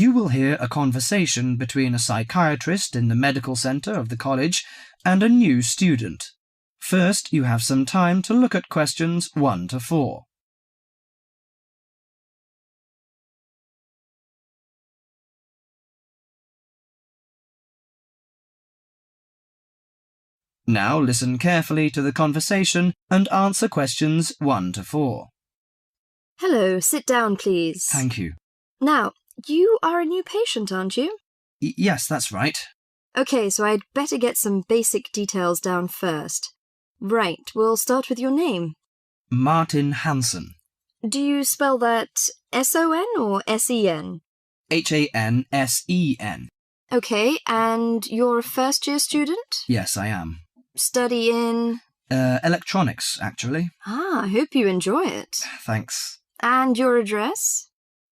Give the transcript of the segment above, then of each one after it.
You will hear a conversation between a psychiatrist in the medical centre of the college and a new student. First, you have some time to look at questions 1 to 4. Now listen carefully to the conversation and answer questions 1 to 4. Hello, sit down, please. Thank you. Now, you are a new patient, aren't you? Yes, that's right. OK, so I'd better get some basic details down first. Right, we'll start with your name. Martin Hansen. Do you spell that S-O-N or S-E-N? Hansen. OK, and you're a first-year student? Yes, I am. Study in? Electronics, actually. I hope you enjoy it. Thanks. And your address?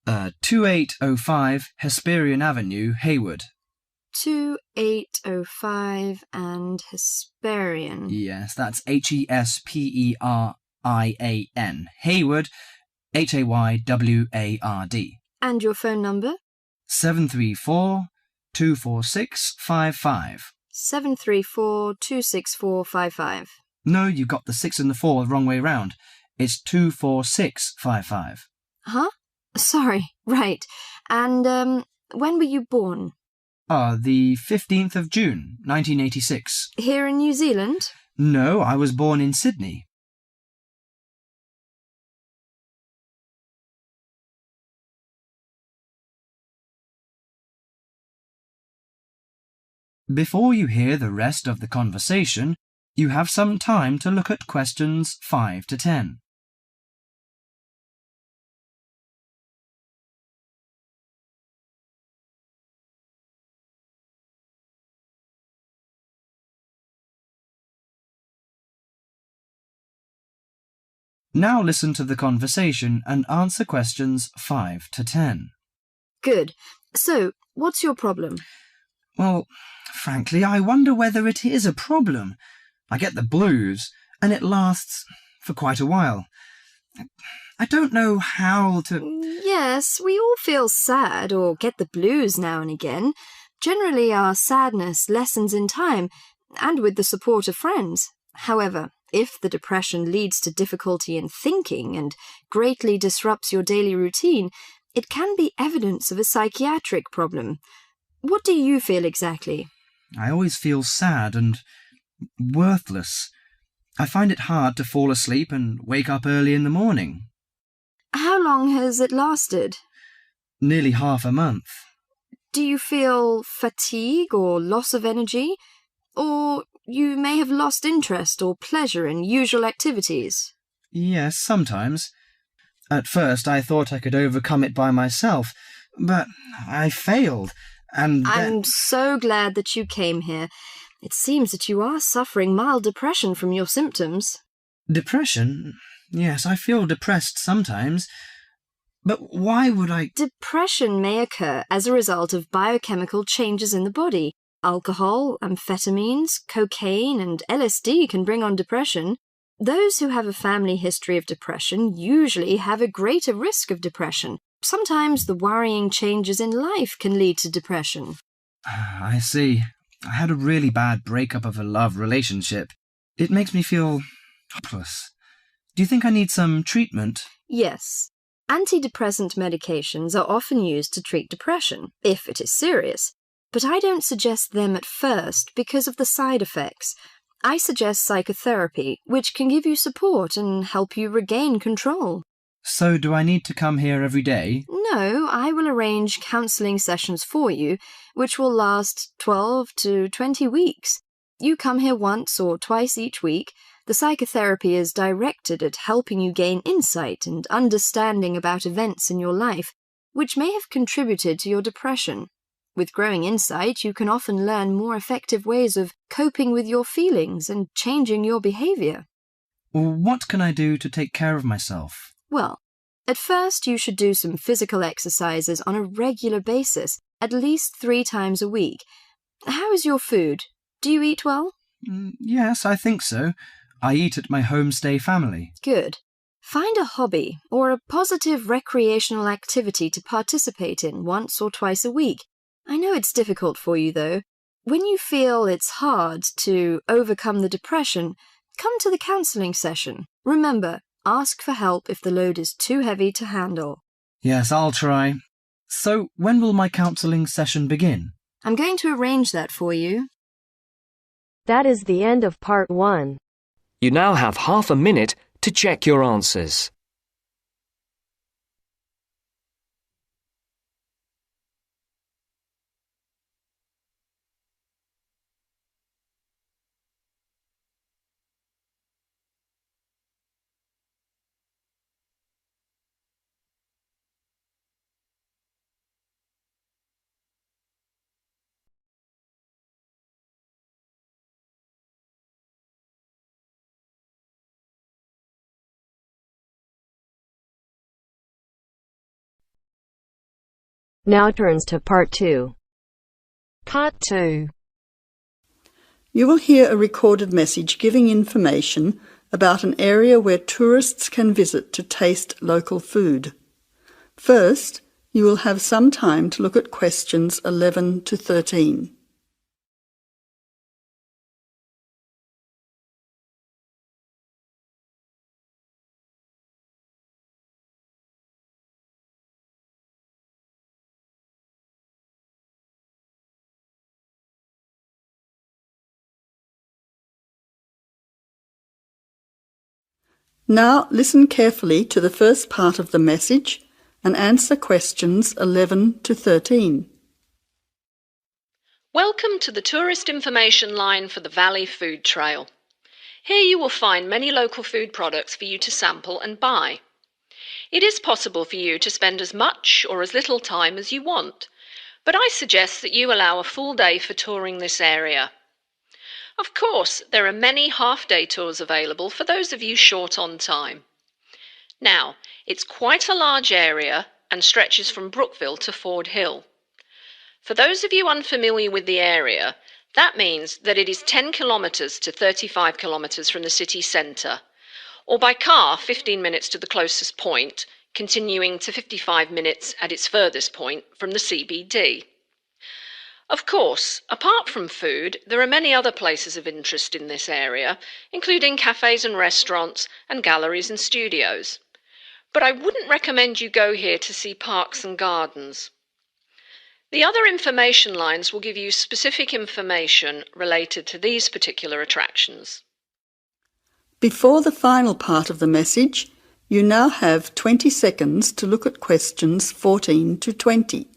2805 Hesperian Avenue, Hayward. 2805 and Hesperian. Yes, that's Hesperian. Hayward, Hayward. And your phone number? 734-246-55. 734-264-55. No, you got the 6 and the 4 the wrong way round. It's 246-55. Huh? Sorry, right. And, when were you born? The 15th of June, 1986. Here in New Zealand? No, I was born in Sydney. Before you hear the rest of the conversation, you have some time to look at questions 5 to 10. Now listen to the conversation and answer questions 5 to 10. Good. So, what's your problem? Well, frankly, I wonder whether it is a problem. I get the blues, and it lasts for quite a while. I don't know how to... Yes, we all feel sad or get the blues now and again. Generally, our sadness lessens in time, and with the support of friends. However, if the depression leads to difficulty in thinking and greatly disrupts your daily routine, it can be evidence of a psychiatric problem. What do you feel exactly? I always feel sad and worthless. I find it hard to fall asleep and wake up early in the morning. How long has it lasted? Nearly half a month. Do you feel fatigue or loss of energy? Or you may have lost interest or pleasure in usual activities? Yes, sometimes. At first I thought I could overcome it by myself, but I failed, and I'm so glad that you came here. It seems that you are suffering mild depression from your symptoms. Depression? Yes, I feel depressed sometimes. But why would I... Depression may occur as a result of biochemical changes in the body. Alcohol, amphetamines, cocaine, and LSD can bring on depression. Those who have a family history of depression usually have a greater risk of depression. Sometimes the worrying changes in life can lead to depression. I see. I had a really bad breakup of a love relationship. It makes me feel hopeless. Do you think I need some treatment? Yes. Antidepressant medications are often used to treat depression, if it is serious. But I don't suggest them at first because of the side effects. I suggest psychotherapy, which can give you support and help you regain control. So do I need to come here every day? No, I will arrange counselling sessions for you, which will last 12 to 20 weeks. You come here once or twice each week. The psychotherapy is directed at helping you gain insight and understanding about events in your life, which may have contributed to your depression. With growing insight, you can often learn more effective ways of coping with your feelings and changing your behaviour. What can I do to take care of myself? Well, at first you should do some physical exercises on a regular basis, at least 3 times a week. How is your food? Do you eat well? Yes, I think so. I eat at my homestay family. Good. Find a hobby or a positive recreational activity to participate in once or twice a week. I know it's difficult for you, though. When you feel it's hard to overcome the depression, come to the counselling session. Remember, ask for help if the load is too heavy to handle. Yes, I'll try. So, when will my counselling session begin? I'm going to arrange that for you. That is the end of part 1. You now have half a minute to check your answers. Now turns to part 2. Part 2. You will hear a recorded message giving information about an area where tourists can visit to taste local food. First, you will have some time to look at questions 11 to 13. Now listen carefully to the first part of the message and answer questions 11 to 13. Welcome to the tourist information line for the Valley Food Trail. Here you will find many local food products for you to sample and buy. It is possible for you to spend as much or as little time as you want, but I suggest that you allow a full day for touring this area. Of course, there are many half-day tours available for those of you short on time. Now, it's quite a large area and stretches from Brookville to Ford Hill. For those of you unfamiliar with the area, that means that it is 10 kilometres to 35 kilometres from the city centre, or by car 15 minutes to the closest point, continuing to 55 minutes at its furthest point from the CBD. Of course, apart from food, there are many other places of interest in this area, including cafes and restaurants and galleries and studios. But I wouldn't recommend you go here to see parks and gardens. The other information lines will give you specific information related to these particular attractions. Before the final part of the message, you now have 20 seconds to look at questions 14 to 20.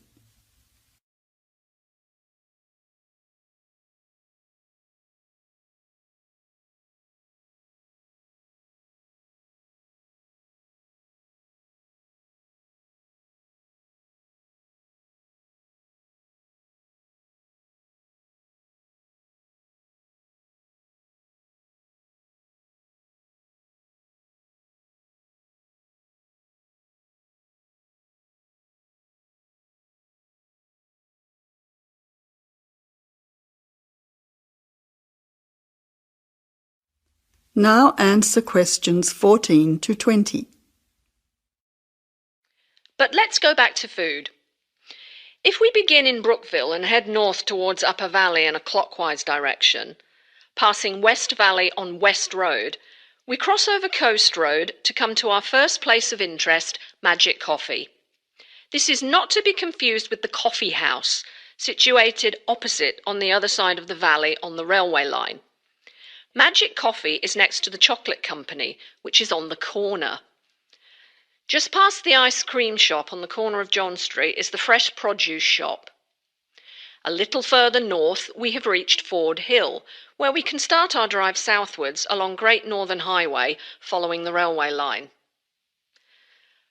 Now answer questions 14 to 20. But let's go back to food. If we begin in Brookville and head north towards Upper Valley in a clockwise direction, passing West Valley on West Road, we cross over Coast Road to come to our first place of interest, Magic Coffee. This is not to be confused with the Coffee House, situated opposite on the other side of the valley on the railway line. Magic Coffee is next to the Chocolate Company, which is on the corner. Just past the ice cream shop on the corner of John Street is the Fresh Produce shop. A little further north, we have reached Ford Hill, where we can start our drive southwards along Great Northern Highway following the railway line.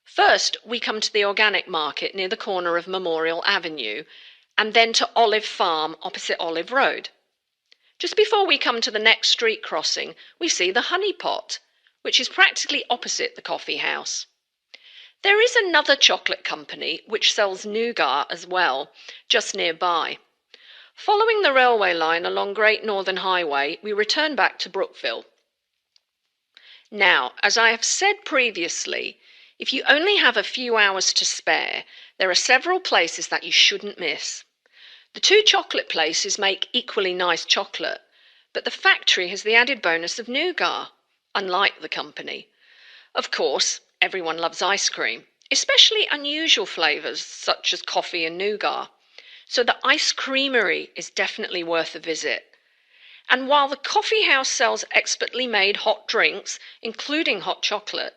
First, we come to the organic market near the corner of Memorial Avenue, and then to Olive Farm opposite Olive Road. Just before we come to the next street crossing, we see the Honey Pot, which is practically opposite the coffee house. There is another chocolate company which sells nougat as well, just nearby. Following the railway line along Great Northern Highway, we return back to Brookville. Now, as I have said previously, if you only have a few hours to spare, there are several places that you shouldn't miss. The two chocolate places make equally nice chocolate, but the factory has the added bonus of nougat, unlike the company. Of course, everyone loves ice cream, especially unusual flavours such as coffee and nougat, so the ice creamery is definitely worth a visit. And while the coffee house sells expertly made hot drinks, including hot chocolate,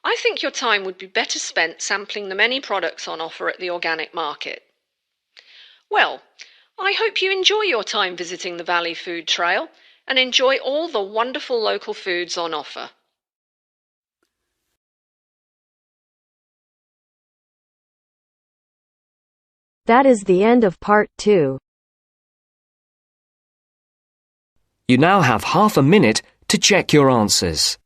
I think your time would be better spent sampling the many products on offer at the organic market. Well, I hope you enjoy your time visiting the Valley Food Trail and enjoy all the wonderful local foods on offer. That is the end of part 2. You now have half a minute to check your answers.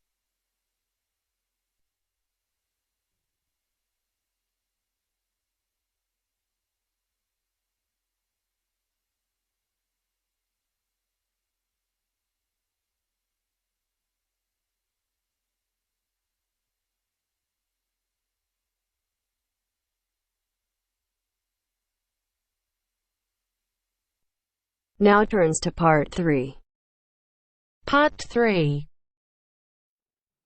Now turns to part 3. Part 3.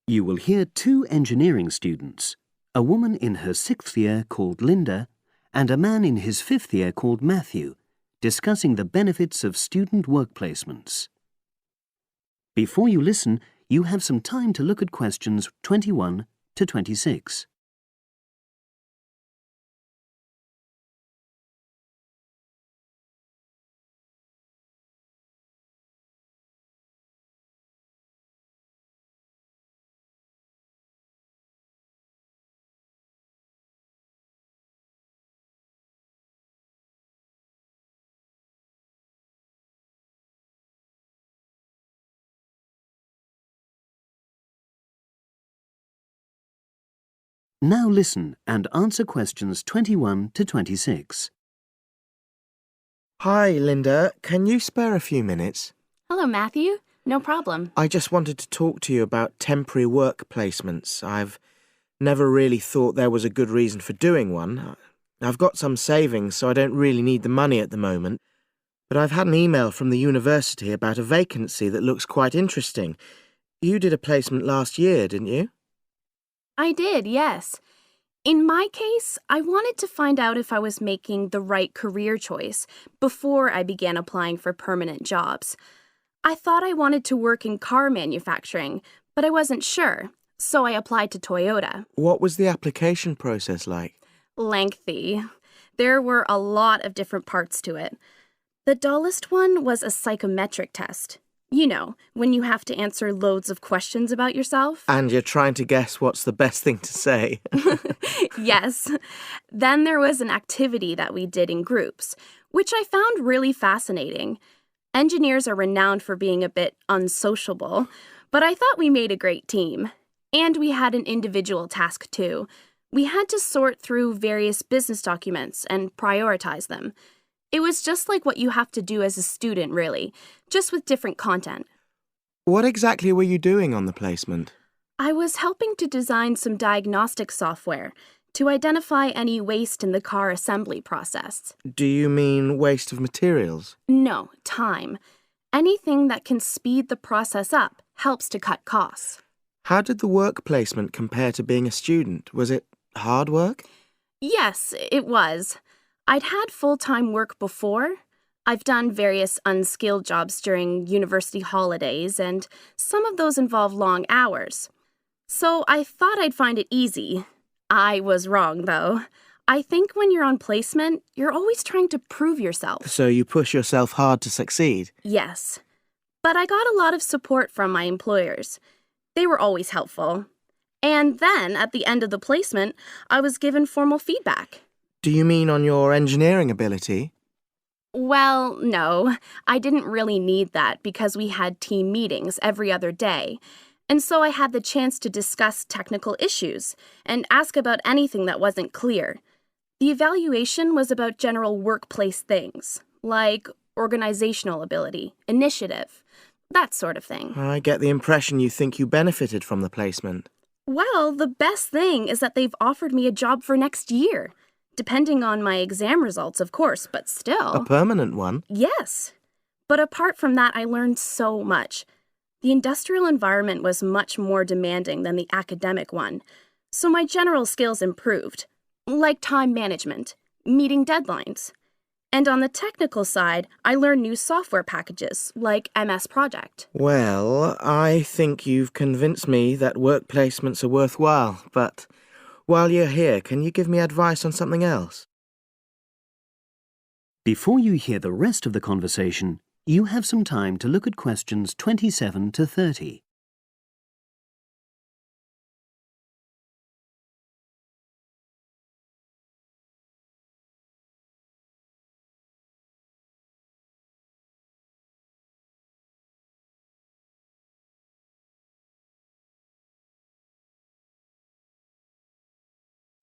You will hear two engineering students, a woman in her 6th year called Linda and a man in his 5th year called Matthew, discussing the benefits of student work placements. Before you listen, you have some time to look at questions 21 to 26. Now listen and answer questions 21 to 26. Hi, Linda. Can you spare a few minutes? Hello, Matthew. No problem. I just wanted to talk to you about temporary work placements. I've never really thought there was a good reason for doing one. I've got some savings, so I don't really need the money at the moment. But I've had an email from the university about a vacancy that looks quite interesting. You did a placement last year, didn't you? I did, yes. In my case, I wanted to find out if I was making the right career choice before I began applying for permanent jobs. I thought I wanted to work in car manufacturing, but I wasn't sure, so I applied to Toyota. What was the application process like? Lengthy. There were a lot of different parts to it. The dullest one was a psychometric test. You know, when you have to answer loads of questions about yourself. And you're trying to guess what's the best thing to say. Yes. Then there was an activity that we did in groups, which I found really fascinating. Engineers are renowned for being a bit unsociable, but I thought we made a great team. And we had an individual task too. We had to sort through various business documents and prioritize them. It was just like what you have to do as a student, really, just with different content. What exactly were you doing on the placement? I was helping to design some diagnostic software to identify any waste in the car assembly process. Do you mean waste of materials? No, time. Anything that can speed the process up helps to cut costs. How did the work placement compare to being a student? Was it hard work? Yes, it was. I'd had full-time work before. I've done various unskilled jobs during university holidays, and some of those involve long hours. So I thought I'd find it easy. I was wrong, though. I think when you're on placement, you're always trying to prove yourself. So you push yourself hard to succeed? Yes. But I got a lot of support from my employers. They were always helpful. And then, at the end of the placement, I was given formal feedback. Do you mean on your engineering ability? Well, no. I didn't really need that because we had team meetings every other day. And so I had the chance to discuss technical issues and ask about anything that wasn't clear. The evaluation was about general workplace things, like organizational ability, initiative, that sort of thing. I get the impression you think you benefited from the placement. Well, the best thing is that they've offered me a job for next year. Depending on my exam results, of course, but still. A permanent one? Yes. But apart from that, I learned so much. The industrial environment was much more demanding than the academic one, so my general skills improved, like time management, meeting deadlines. And on the technical side, I learned new software packages, like MS Project. Well, I think you've convinced me that work placements are worthwhile, but while you're here, can you give me advice on something else? Before you hear the rest of the conversation, you have some time to look at questions 27 to 30.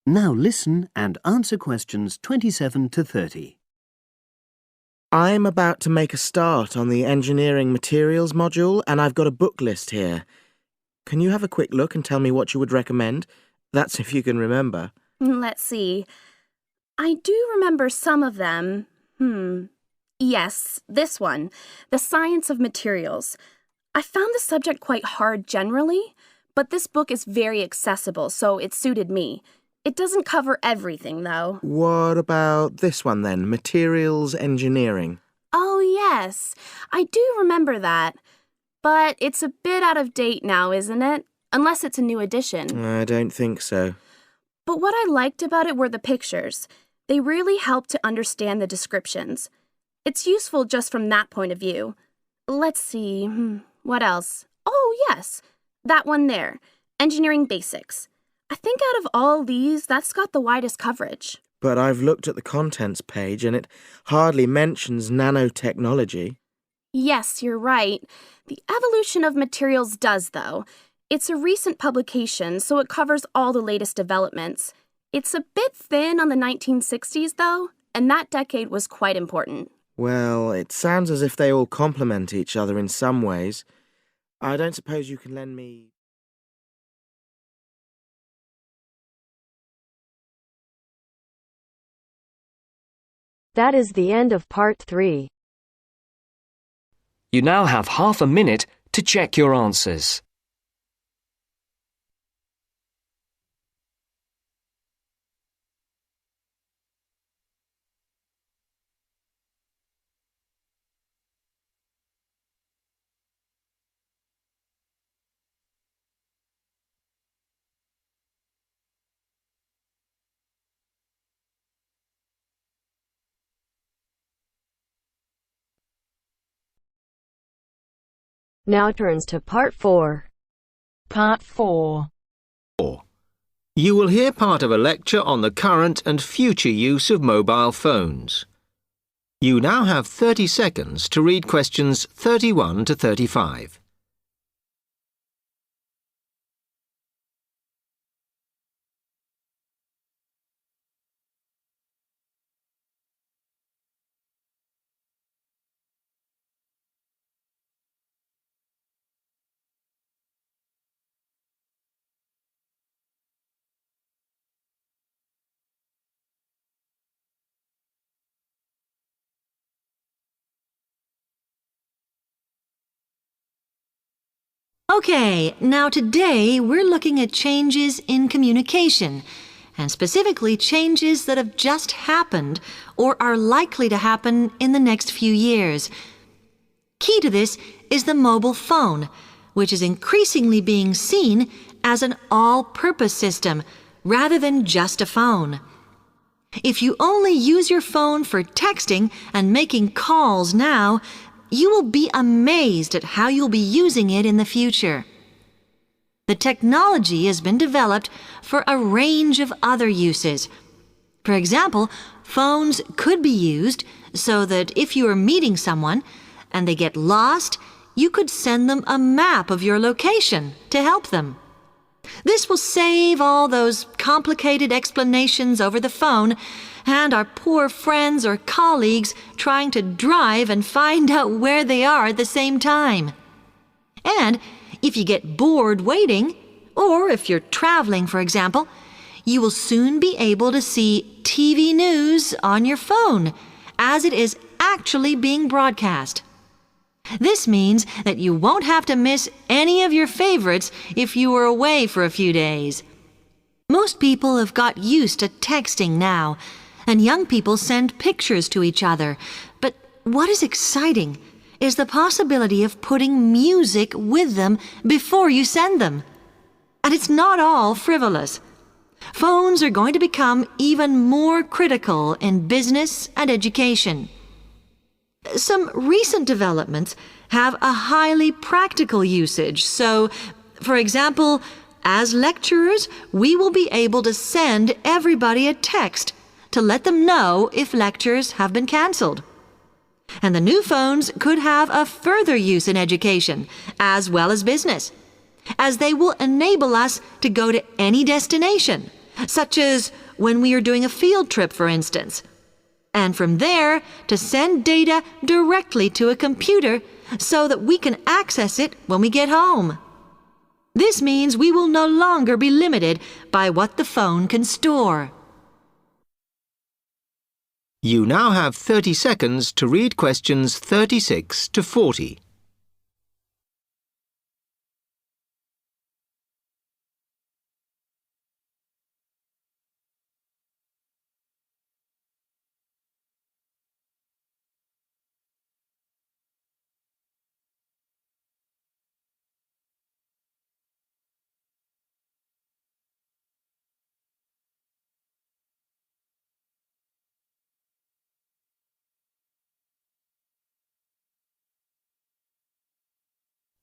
Now listen and answer questions 27 to 30. I'm about to make a start on the engineering materials module, and I've got a book list here. Can you have a quick look and tell me what you would recommend? That's if you can remember. Let's see. I do remember some of them. Yes, this one, The Science of Materials. I found the subject quite hard generally, but this book is very accessible, so it suited me. It doesn't cover everything, though. What about this one then, Materials Engineering? Oh, yes. I do remember that. But it's a bit out of date now, isn't it? Unless it's a new edition. I don't think so. But what I liked about it were the pictures. They really helped to understand the descriptions. It's useful just from that point of view. Let's see. What else? Oh, yes. That one there. Engineering Basics. I think out of all these, that's got the widest coverage. But I've looked at the contents page and it hardly mentions nanotechnology. Yes, you're right. The evolution of materials does, though. It's a recent publication, so it covers all the latest developments. It's a bit thin on the 1960s, though, and that decade was quite important. Well, it sounds as if they all complement each other in some ways. I don't suppose you can lend me... That is the end of part 3. You now have half a minute to check your answers. Now turns to part 4. Part 4. You will hear part of a lecture on the current and future use of mobile phones. You now have 30 seconds to read questions 31 to 35. Okay, now today we're looking at changes in communication, and specifically changes that have just happened or are likely to happen in the next few years. Key to this is the mobile phone, which is increasingly being seen as an all-purpose system rather than just a phone. If you only use your phone for texting and making calls now, you will be amazed at how you'll be using it in the future. The technology has been developed for a range of other uses. For example, phones could be used so that if you are meeting someone and they get lost, you could send them a map of your location to help them. This will save all those complicated explanations over the phone and our poor friends or colleagues trying to drive and find out where they are at the same time. And if you get bored waiting, or if you're traveling, for example, you will soon be able to see TV news on your phone as it is actually being broadcast. This means that you won't have to miss any of your favorites if you were away for a few days. Most people have got used to texting now, and young people send pictures to each other. But what is exciting is the possibility of putting music with them before you send them. And it's not all frivolous. Phones are going to become even more critical in business and education. Some recent developments have a highly practical usage. So, for example, as lecturers, we will be able to send everybody a text to let them know if lectures have been cancelled. And the new phones could have a further use in education, as well as business, as they will enable us to go to any destination, such as when we are doing a field trip, for instance. And from there, to send data directly to a computer so that we can access it when we get home. This means we will no longer be limited by what the phone can store. You now have 30 seconds to read questions 36 to 40.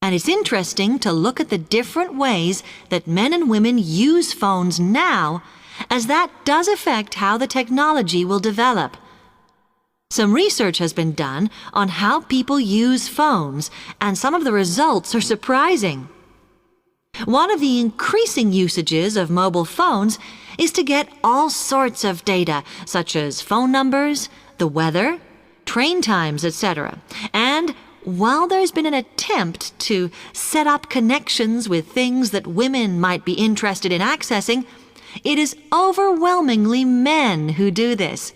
And it's interesting to look at the different ways that men and women use phones now, as that does affect how the technology will develop. Some research has been done on how people use phones, and some of the results are surprising. One of the increasing usages of mobile phones is to get all sorts of data, such as phone numbers, the weather, train times, etc. And while there's been an attempt to set up connections with things that women might be interested in accessing, it is overwhelmingly men who do this.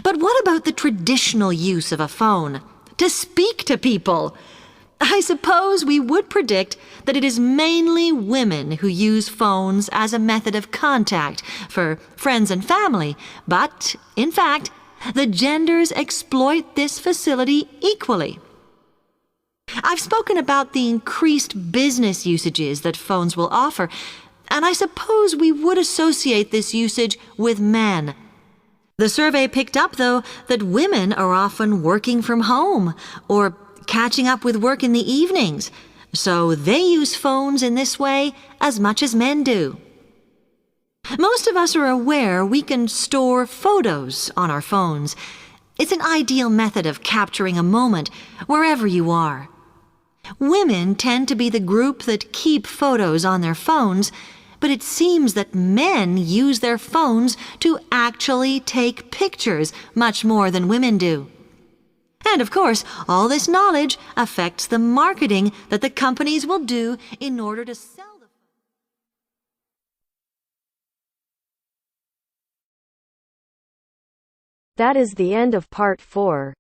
But what about the traditional use of a phone? To speak to people? I suppose we would predict that it is mainly women who use phones as a method of contact for friends and family, but, in fact, the genders exploit this facility equally. I've spoken about the increased business usages that phones will offer, and I suppose we would associate this usage with men. The survey picked up, though, that women are often working from home or catching up with work in the evenings, so they use phones in this way as much as men do. Most of us are aware we can store photos on our phones. It's an ideal method of capturing a moment wherever you are. Women tend to be the group that keep photos on their phones, but it seems that men use their phones to actually take pictures much more than women do. And of course, all this knowledge affects the marketing that the companies will do in order to sell the phone. That is the end of part 4.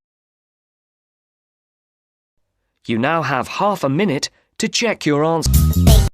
You now have half a minute to check your answers.